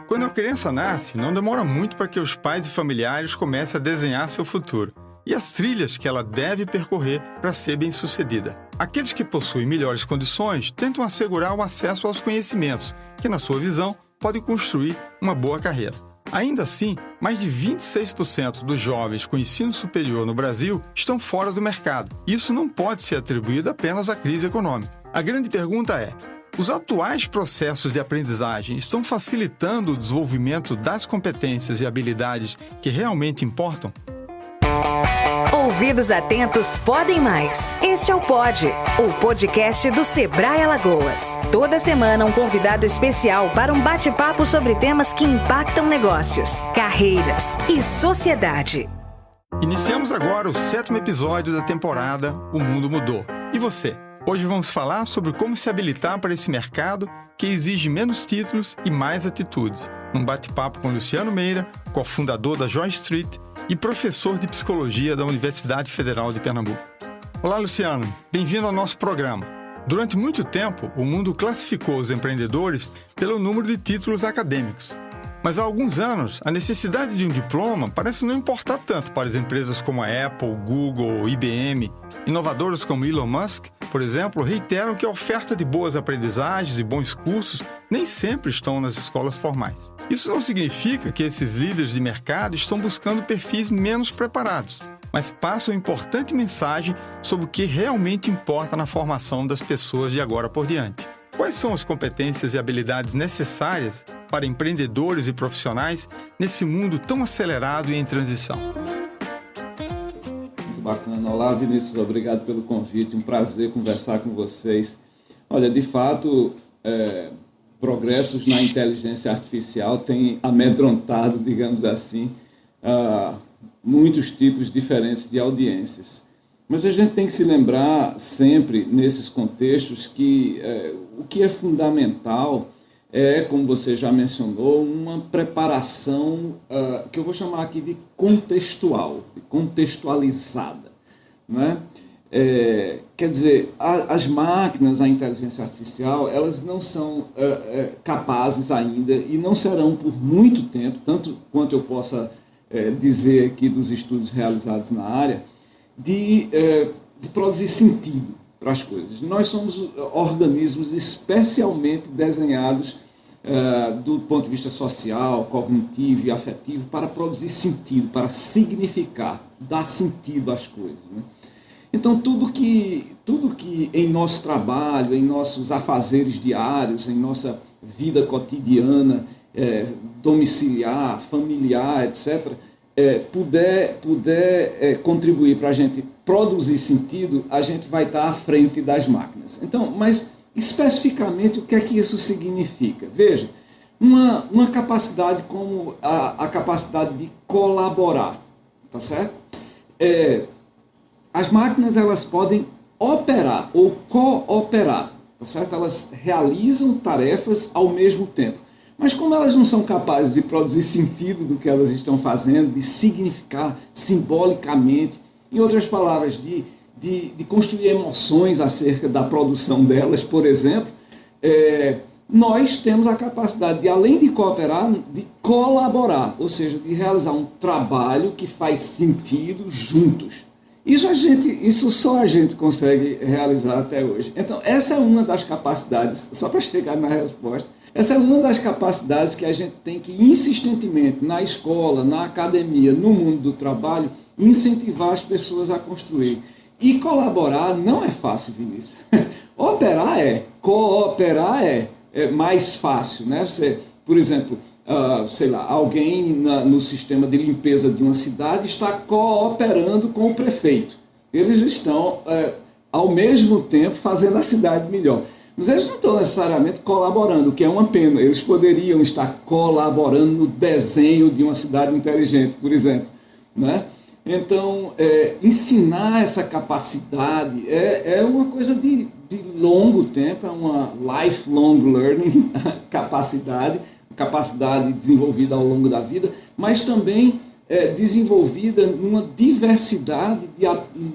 Quando a criança nasce, não demora muito para que os pais e familiares comecem a desenhar seu futuro e as trilhas que ela deve percorrer para ser bem-sucedida. Aqueles que possuem melhores condições tentam assegurar o acesso aos conhecimentos, que, na sua visão, podem construir uma boa carreira. Ainda assim, mais de 26% dos jovens com ensino superior no Brasil estão fora do mercado. Isso não pode ser atribuído apenas à crise econômica. A grande pergunta é: os atuais processos de aprendizagem estão facilitando o desenvolvimento das competências e habilidades que realmente importam? Ouvidos atentos podem mais. Este é o Pod, o podcast do Sebrae Alagoas. Toda semana um convidado especial para um bate-papo sobre temas que impactam negócios, carreiras e sociedade. Iniciamos agora o 7º episódio da temporada O Mundo Mudou. E você? Hoje vamos falar sobre como se habilitar para esse mercado que exige menos títulos e mais atitudes. Num bate-papo com Luciano Meira, cofundador da Joy Street e professor de Psicologia da Universidade Federal de Pernambuco. Olá, Luciano. Bem-vindo ao nosso programa. Durante muito tempo, o mundo classificou os empreendedores pelo número de títulos acadêmicos. Mas há alguns anos, a necessidade de um diploma parece não importar tanto para as empresas como a Apple, Google, IBM. Inovadores como Elon Musk, por exemplo, reiteram que a oferta de boas aprendizagens e bons cursos nem sempre estão nas escolas formais. Isso não significa que esses líderes de mercado estão buscando perfis menos preparados, mas passam uma importante mensagem sobre o que realmente importa na formação das pessoas de agora por diante. Quais são as competências e habilidades necessárias para empreendedores e profissionais nesse mundo tão acelerado e em transição? Muito bacana. Olá, Vinícius. Obrigado pelo convite. Um prazer conversar com vocês. Olha, de fato, progressos na inteligência artificial têm amedrontado, digamos assim, muitos tipos diferentes de audiências. Mas a gente tem que se lembrar sempre, nesses contextos, que o que é fundamental é, como você já mencionou, uma preparação que eu vou chamar aqui de contextual, de contextualizada, né? Quer dizer, as máquinas, a inteligência artificial, elas não são capazes ainda e não serão por muito tempo, tanto quanto eu possa dizer aqui dos estudos realizados na área, de produzir sentido para as coisas. Nós somos organismos especialmente desenhados do ponto de vista social, cognitivo e afetivo para produzir sentido, para significar, dar sentido às coisas, né? Então, tudo que em nosso trabalho, em nossos afazeres diários, em nossa vida cotidiana, domiciliar, familiar, etc., puder contribuir para a gente produzir sentido, a gente vai estar à frente das máquinas. Então, mas especificamente o que é que isso significa? Veja, uma capacidade como a capacidade de colaborar, tá certo? As máquinas, elas podem operar ou cooperar, tá certo? Elas realizam tarefas ao mesmo tempo. Mas como elas não são capazes de produzir sentido do que elas estão fazendo, de significar simbolicamente, em outras palavras, de construir emoções acerca da produção delas, por exemplo, nós temos a capacidade de, além de cooperar, de colaborar, ou seja, de realizar um trabalho que faz sentido juntos. Isso só a gente consegue realizar até hoje. Então, essa é uma das capacidades, só para chegar na resposta, essa é uma das capacidades que a gente tem que insistentemente, na escola, na academia, no mundo do trabalho, incentivar as pessoas a construir. E colaborar não é fácil, Vinícius. Operar cooperar é mais fácil, né? Você, por exemplo, alguém no sistema de limpeza de uma cidade está cooperando com o prefeito. Eles estão, ao mesmo tempo, fazendo a cidade melhor. Mas eles não estão necessariamente colaborando, o que é uma pena. Eles poderiam estar colaborando no desenho de uma cidade inteligente, por exemplo, né? Então, ensinar essa capacidade é uma coisa de longo tempo, é uma lifelong learning capacidade desenvolvida ao longo da vida, mas também desenvolvida numa diversidade de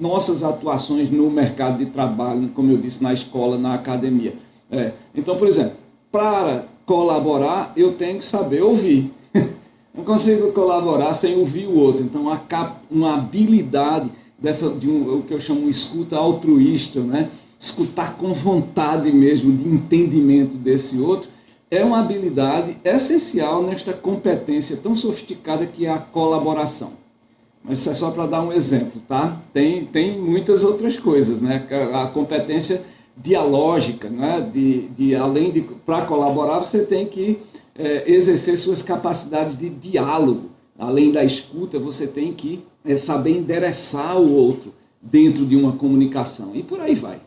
nossas atuações no mercado de trabalho, como eu disse, na escola, na academia. Então, por exemplo, para colaborar, eu tenho que saber ouvir. Não consigo colaborar sem ouvir o outro. Então, uma habilidade o que eu chamo de escuta altruísta, né? Escutar com vontade mesmo, de entendimento desse outro, é uma habilidade essencial nesta competência tão sofisticada que é a colaboração. Mas isso é só para dar um exemplo, tá? Tem muitas outras coisas, né? A competência dialógica, né? Para colaborar, você tem que exercer suas capacidades de diálogo. Além da escuta, você tem que saber endereçar o outro dentro de uma comunicação. E por aí vai.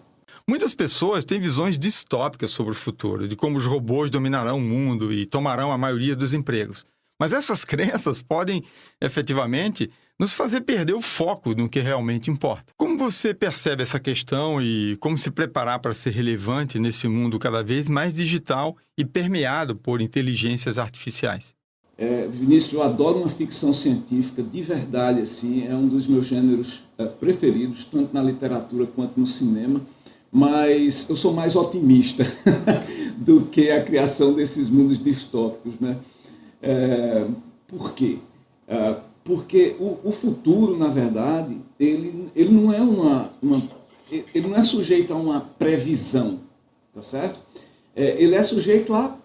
Muitas pessoas têm visões distópicas sobre o futuro, de como os robôs dominarão o mundo e tomarão a maioria dos empregos. Mas essas crenças podem, efetivamente, nos fazer perder o foco no que realmente importa. Como você percebe essa questão e como se preparar para ser relevante nesse mundo cada vez mais digital e permeado por inteligências artificiais? Vinícius, eu adoro uma ficção científica, de verdade, assim, é um dos meus gêneros preferidos, tanto na literatura quanto no cinema, mas eu sou mais otimista do que a criação desses mundos distópicos, né? Por quê? Porque o futuro, na verdade, ele não é sujeito a uma previsão, tá certo? Ele é sujeito a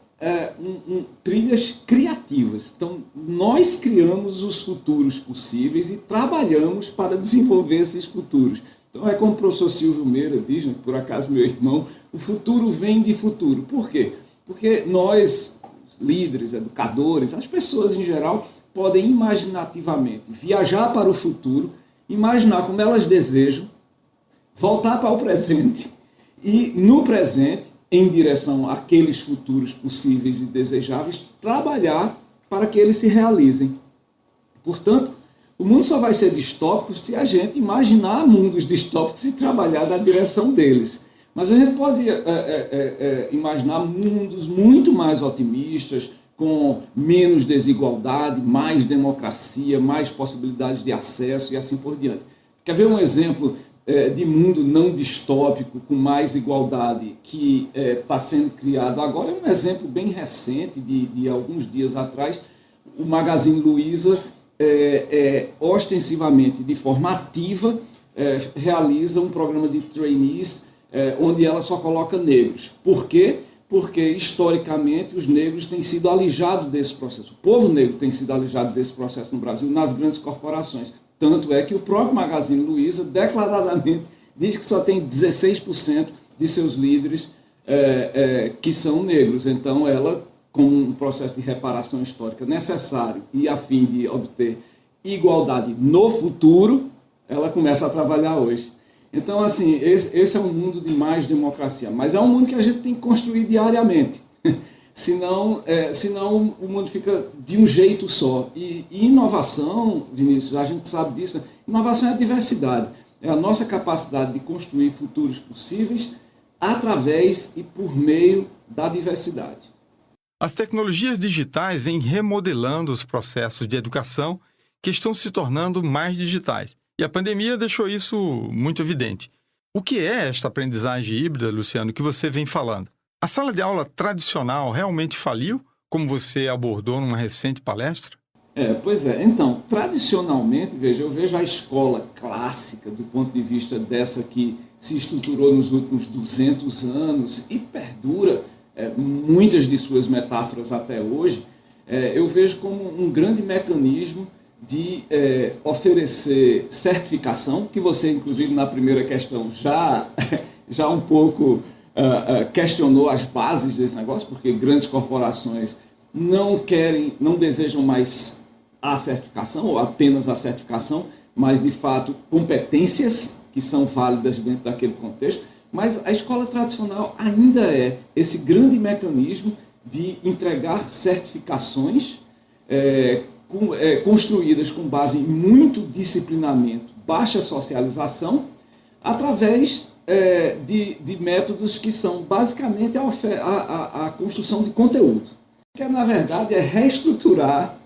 trilhas criativas. Então, nós criamos os futuros possíveis e trabalhamos para desenvolver esses futuros. Então, é como o professor Silvio Meira diz, né, por acaso meu irmão, o futuro vem de futuro. Por quê? Porque nós, líderes, educadores, as pessoas em geral, podem imaginativamente viajar para o futuro, imaginar como elas desejam, voltar para o presente e, no presente, em direção àqueles futuros possíveis e desejáveis, trabalhar para que eles se realizem. Portanto, o mundo só vai ser distópico se a gente imaginar mundos distópicos e trabalhar na direção deles. Mas a gente pode imaginar mundos muito mais otimistas, com menos desigualdade, mais democracia, mais possibilidades de acesso e assim por diante. Quer ver um exemplo de mundo não distópico, com mais igualdade, que está sendo criado agora? É um exemplo bem recente, de alguns dias atrás. O Magazine Luiza, ostensivamente, de forma ativa, realiza um programa de trainees, onde ela só coloca negros. Por quê? Porque, historicamente, os negros têm sido alijados desse processo. O povo negro tem sido alijado desse processo no Brasil, nas grandes corporações. Tanto é que o próprio Magazine Luiza, declaradamente, diz que só tem 16% de seus líderes que são negros. Então, ela, com um processo de reparação histórica necessário e a fim de obter igualdade no futuro, ela começa a trabalhar hoje. Então, assim, esse é um mundo de mais democracia, mas é um mundo que a gente tem que construir diariamente, senão o mundo fica de um jeito só. E inovação, Vinícius, a gente sabe disso, inovação é a diversidade, é a nossa capacidade de construir futuros possíveis através e por meio da diversidade. As tecnologias digitais vêm remodelando os processos de educação que estão se tornando mais digitais. E a pandemia deixou isso muito evidente. O que é esta aprendizagem híbrida, Luciano, que você vem falando? A sala de aula tradicional realmente faliu, como você abordou numa recente palestra? Pois é. Então, tradicionalmente, eu vejo a escola clássica do ponto de vista dessa que se estruturou nos últimos 200 anos e perdura muitas de suas metáforas até hoje, eu vejo como um grande mecanismo de oferecer certificação, que você, inclusive, na primeira questão já um pouco questionou as bases desse negócio, porque grandes corporações não desejam mais a certificação, ou apenas a certificação, mas, de fato, competências que são válidas dentro daquele contexto. Mas a escola tradicional ainda é esse grande mecanismo de entregar certificações construídas com base em muito disciplinamento, baixa socialização, através de métodos que são basicamente a construção de conteúdo. Que, na verdade, é reestruturar,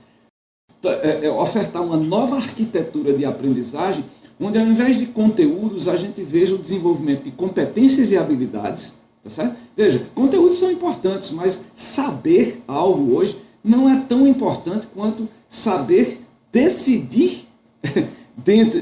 ofertar uma nova arquitetura de aprendizagem, onde, ao invés de conteúdos, a gente veja o desenvolvimento de competências e habilidades Tá certo? Veja, conteúdos são importantes, mas saber algo hoje não é tão importante quanto saber decidir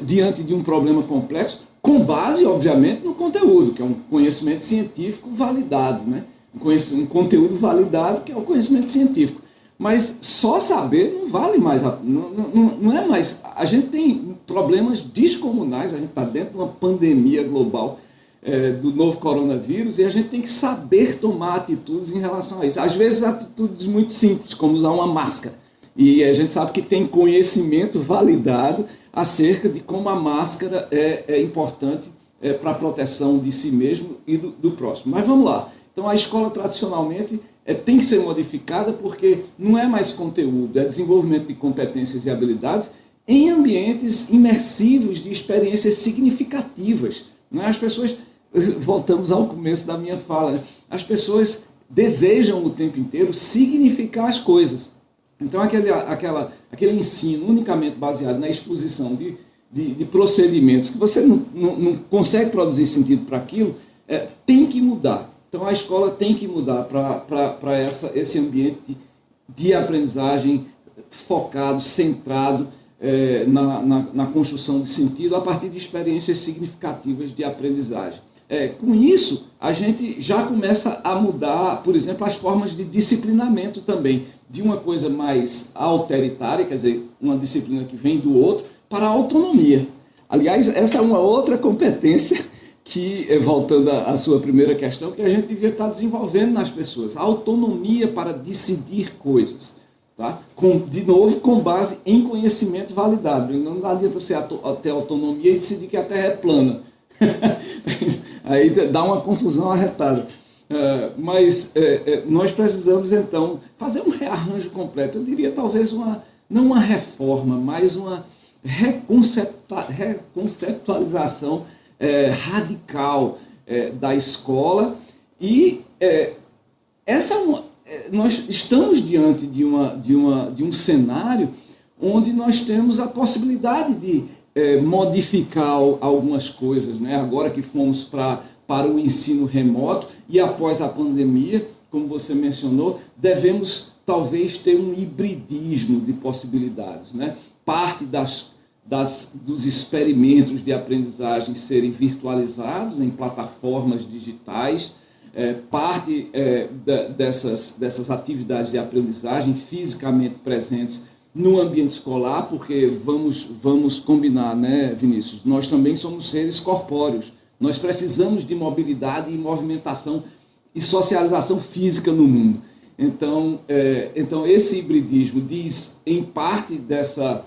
diante de um problema complexo, com base, obviamente, no conteúdo, que é um conhecimento científico validado, né? Um conteúdo validado, que é o conhecimento científico. Mas só saber não vale mais, não é mais. A gente tem problemas descomunais, a gente está dentro de uma pandemia global do novo coronavírus e a gente tem que saber tomar atitudes em relação a isso. Às vezes atitudes muito simples, como usar uma máscara. E a gente sabe que tem conhecimento validado acerca de como a máscara é importante para a proteção de si mesmo e do próximo. Mas vamos lá. Então a escola tradicionalmente tem que ser modificada porque não é mais conteúdo, é desenvolvimento de competências e habilidades em ambientes imersivos de experiências significativas. Não é? As pessoas, voltamos ao começo da minha fala, né? As pessoas desejam o tempo inteiro significar as coisas. Então aquele ensino unicamente baseado na exposição de procedimentos que você não consegue produzir sentido para aquilo, tem que mudar. Então a escola tem que mudar para esse ambiente de aprendizagem focado, centrado na construção de sentido a partir de experiências significativas de aprendizagem. Com isso, a gente já começa a mudar, por exemplo, as formas de disciplinamento também, de uma coisa mais autoritária, quer dizer, uma disciplina que vem do outro, para a autonomia. Aliás, essa é uma outra competência que, voltando à sua primeira questão, que a gente devia estar desenvolvendo nas pessoas. A autonomia para decidir coisas. Tá? De novo, com base em conhecimento validado. Não adianta você ter autonomia e decidir que a Terra é plana. Aí dá uma confusão arretada. Mas nós precisamos, então, fazer um rearranjo completo. Eu diria, talvez, não uma reforma, mas uma reconceptualização radical da escola. E nós estamos diante de um cenário onde nós temos a possibilidade de modificar algumas coisas, né? Agora que fomos para o ensino remoto e após a pandemia, como você mencionou, devemos talvez ter um hibridismo de possibilidades, né? Parte dos experimentos de aprendizagem serem virtualizados em plataformas digitais, parte dessas atividades de aprendizagem fisicamente presentes no ambiente escolar, porque vamos combinar, né, Vinícius? Nós também somos seres corpóreos. Nós precisamos de mobilidade e movimentação e socialização física no mundo. Então esse hibridismo diz, em parte, dessa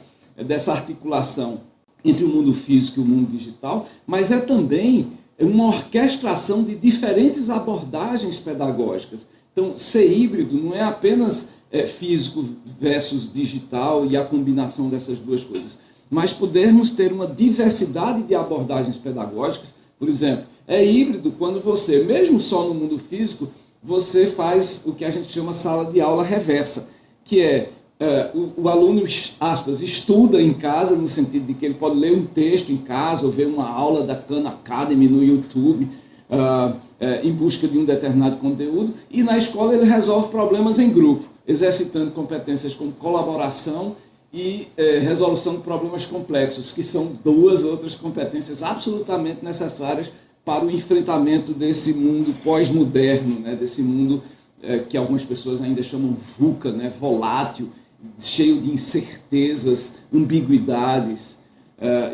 articulação entre o mundo físico e o mundo digital, mas é também uma orquestração de diferentes abordagens pedagógicas. Então, ser híbrido não é apenas físico versus digital e a combinação dessas duas coisas, mas podermos ter uma diversidade de abordagens pedagógicas. Por exemplo, é híbrido quando você, mesmo só no mundo físico, você faz o que a gente chama sala de aula reversa, que o aluno, aspas, estuda em casa, no sentido de que ele pode ler um texto em casa ou ver uma aula da Khan Academy no YouTube em busca de um determinado conteúdo, e na escola ele resolve problemas em grupo, exercitando competências como colaboração e resolução de problemas complexos, que são duas outras competências absolutamente necessárias para o enfrentamento desse mundo pós-moderno, né, desse mundo que algumas pessoas ainda chamam VUCA, né, volátil, cheio de incertezas, ambiguidades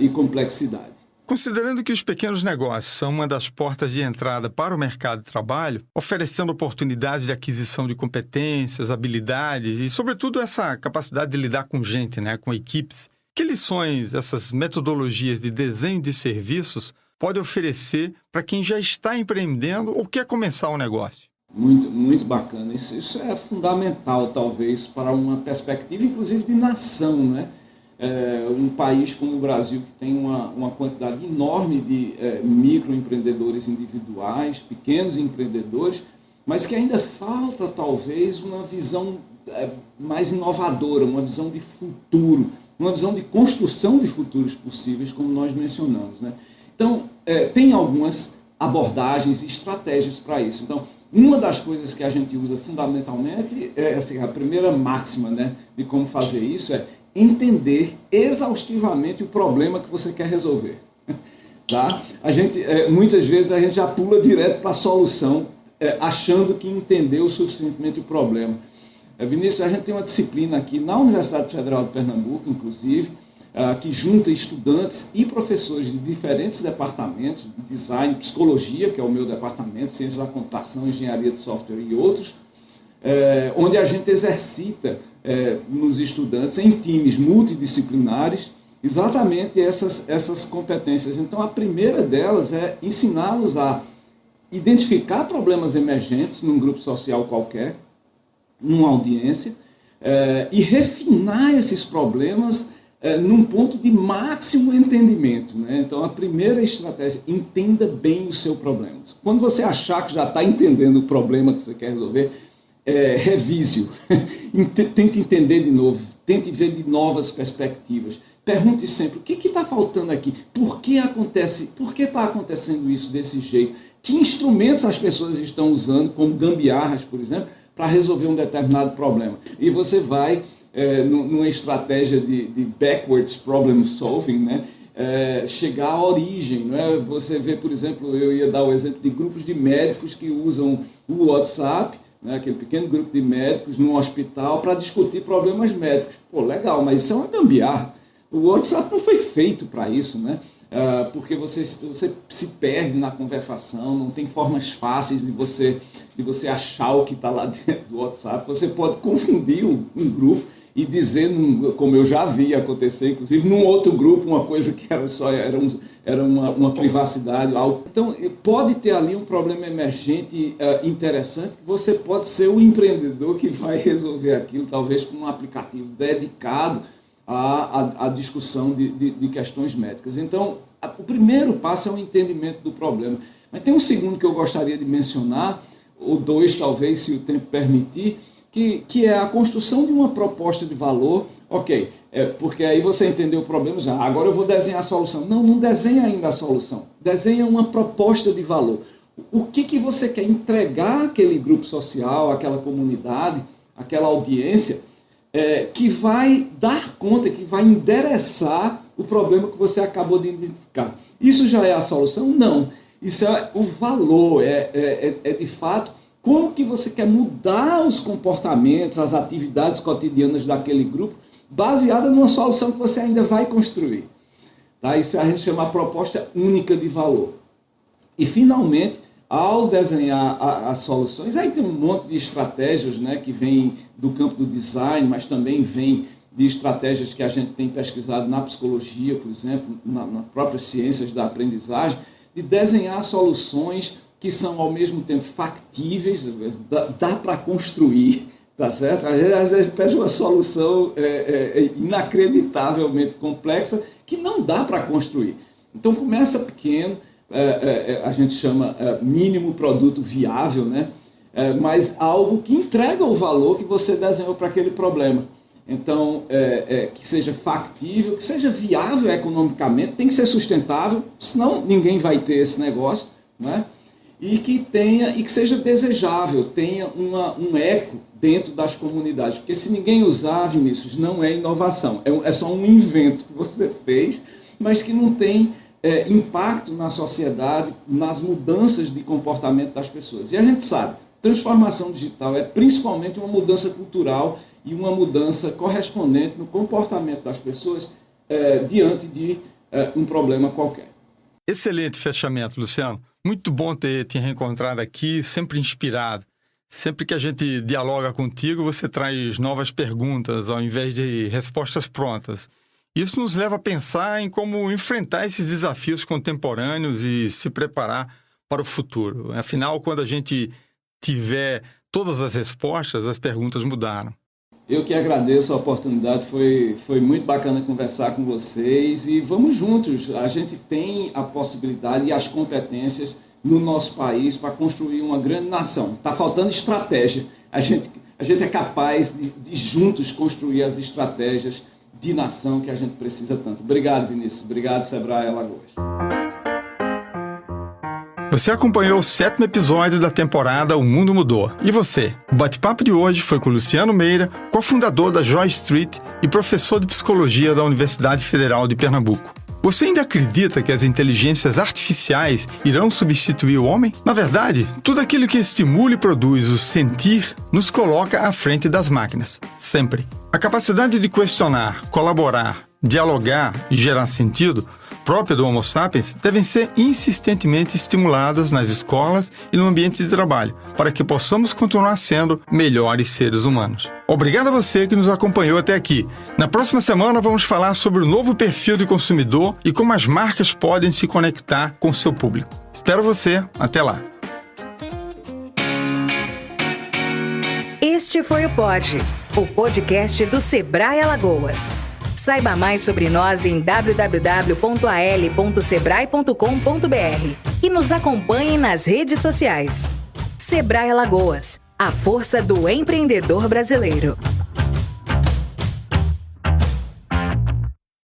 e complexidade. Considerando que os pequenos negócios são uma das portas de entrada para o mercado de trabalho, oferecendo oportunidades de aquisição de competências, habilidades e, sobretudo, essa capacidade de lidar com gente, né, com equipes, que lições essas metodologias de desenho de serviços podem oferecer para quem já está empreendendo ou quer começar um negócio? Muito, muito bacana. Isso é fundamental, talvez, para uma perspectiva, inclusive, de nação, né? Um país como o Brasil, que tem uma quantidade enorme de microempreendedores individuais, pequenos empreendedores, mas que ainda falta, talvez, uma visão mais inovadora, uma visão de futuro, uma visão de construção de futuros possíveis, como nós mencionamos, né? Então, tem algumas abordagens e estratégias para isso. Então, uma das coisas que a gente usa fundamentalmente, assim, a primeira máxima, né, de como fazer isso é entender exaustivamente o problema que você quer resolver. Tá? Muitas vezes a gente já pula direto para a solução, achando que entendeu suficientemente o problema. Vinícius, a gente tem uma disciplina aqui na Universidade Federal de Pernambuco, inclusive, que junta estudantes e professores de diferentes departamentos, design, psicologia, que é o meu departamento, ciência da computação, engenharia de software e outros, onde a gente exercita nos estudantes em times multidisciplinares exatamente essas competências. Então, a primeira delas é ensiná-los a identificar problemas emergentes num grupo social qualquer, numa audiência, e refinar esses problemas num ponto de máximo entendimento, né? Então, a primeira estratégia, entenda bem o seu problema. Quando você achar que já está entendendo o problema que você quer resolver, revise-o. Tente entender de novo, tente ver de novas perspectivas. Pergunte sempre, o que está faltando aqui? Por que está acontecendo isso desse jeito? Que instrumentos as pessoas estão usando, como gambiarras, por exemplo, para resolver um determinado problema? E você vai numa estratégia de backwards problem solving, né? Chegar à origem. Né? Você vê, por exemplo, eu ia dar o exemplo de grupos de médicos que usam o WhatsApp, né? Aquele pequeno grupo de médicos num hospital para discutir problemas médicos. Pô, legal, mas isso é uma gambiarra. O WhatsApp não foi feito para isso, né? Porque você se perde na conversação, não tem formas fáceis de você achar o que está lá dentro do WhatsApp. Você pode confundir um grupo e dizer, como eu já vi acontecer, inclusive, num outro grupo, uma coisa que era uma privacidade, algo. Então, pode ter ali um problema emergente interessante, que você pode ser o empreendedor que vai resolver aquilo, talvez com um aplicativo dedicado à discussão de questões médicas. Então, o primeiro passo é o entendimento do problema. Mas tem um segundo que eu gostaria de mencionar, ou dois talvez, se o tempo permitir, que é a construção de uma proposta de valor. Ok, porque aí você entendeu o problema, já, agora eu vou desenhar a solução. Não desenha ainda a solução, desenha uma proposta de valor. O que você quer entregar àquele grupo social, àquela comunidade, àquela audiência, que vai dar conta, que vai endereçar o problema que você acabou de identificar. Isso já é a solução? Não. Isso é o valor, de fato, como que você quer mudar os comportamentos, as atividades cotidianas daquele grupo, baseada numa solução que você ainda vai construir. Tá? Isso a gente chama a proposta única de valor. E, finalmente, ao desenhar as soluções, aí tem um monte de estratégias, né, que vem do campo do design, mas também vem de estratégias que a gente tem pesquisado na psicologia, por exemplo, nas próprias ciências da aprendizagem, de desenhar soluções que são ao mesmo tempo factíveis, dá para construir, tá certo? Às vezes pede uma solução inacreditavelmente complexa que não dá para construir. Então começa pequeno, a gente chama mínimo produto viável, né? Mas algo que entrega o valor que você desenhou para aquele problema. Então, que seja factível, que seja viável economicamente, tem que ser sustentável, senão ninguém vai ter esse negócio, né? E que seja desejável, tenha um eco dentro das comunidades. Porque se ninguém usar, Vinícius, não é inovação. É só um invento que você fez, mas que não tem impacto na sociedade, nas mudanças de comportamento das pessoas. E a gente sabe, transformação digital é principalmente uma mudança cultural e uma mudança correspondente no comportamento das pessoas diante de um problema qualquer. Excelente fechamento, Luciano. Muito bom ter te reencontrado aqui, sempre inspirado. Sempre que a gente dialoga contigo, você traz novas perguntas ao invés de respostas prontas. Isso nos leva a pensar em como enfrentar esses desafios contemporâneos e se preparar para o futuro. Afinal, quando a gente tiver todas as respostas, as perguntas mudaram. Eu que agradeço a oportunidade, foi muito bacana conversar com vocês e vamos juntos. A gente tem a possibilidade e as competências no nosso país para construir uma grande nação. Está faltando estratégia. A gente é capaz de juntos construir as estratégias de nação que a gente precisa tanto. Obrigado, Vinícius. Obrigado, Sebrae Alagoas. Você acompanhou o 7º episódio da temporada O Mundo Mudou. E você? O bate-papo de hoje foi com Luciano Meira, cofundador da Joy Street e professor de psicologia da Universidade Federal de Pernambuco. Você ainda acredita que as inteligências artificiais irão substituir o homem? Na verdade, tudo aquilo que estimula e produz o sentir nos coloca à frente das máquinas, sempre. A capacidade de questionar, colaborar, dialogar e gerar sentido, própria do Homo sapiens, devem ser insistentemente estimuladas nas escolas e no ambiente de trabalho, para que possamos continuar sendo melhores seres humanos. Obrigado a você que nos acompanhou até aqui. Na próxima semana vamos falar sobre o novo perfil de consumidor e como as marcas podem se conectar com seu público. Espero você. Até lá. Este foi o Pod, o podcast do Sebrae Alagoas. Saiba mais sobre nós em www.al.sebrae.com.br e nos acompanhe nas redes sociais. Sebrae Alagoas, a força do empreendedor brasileiro.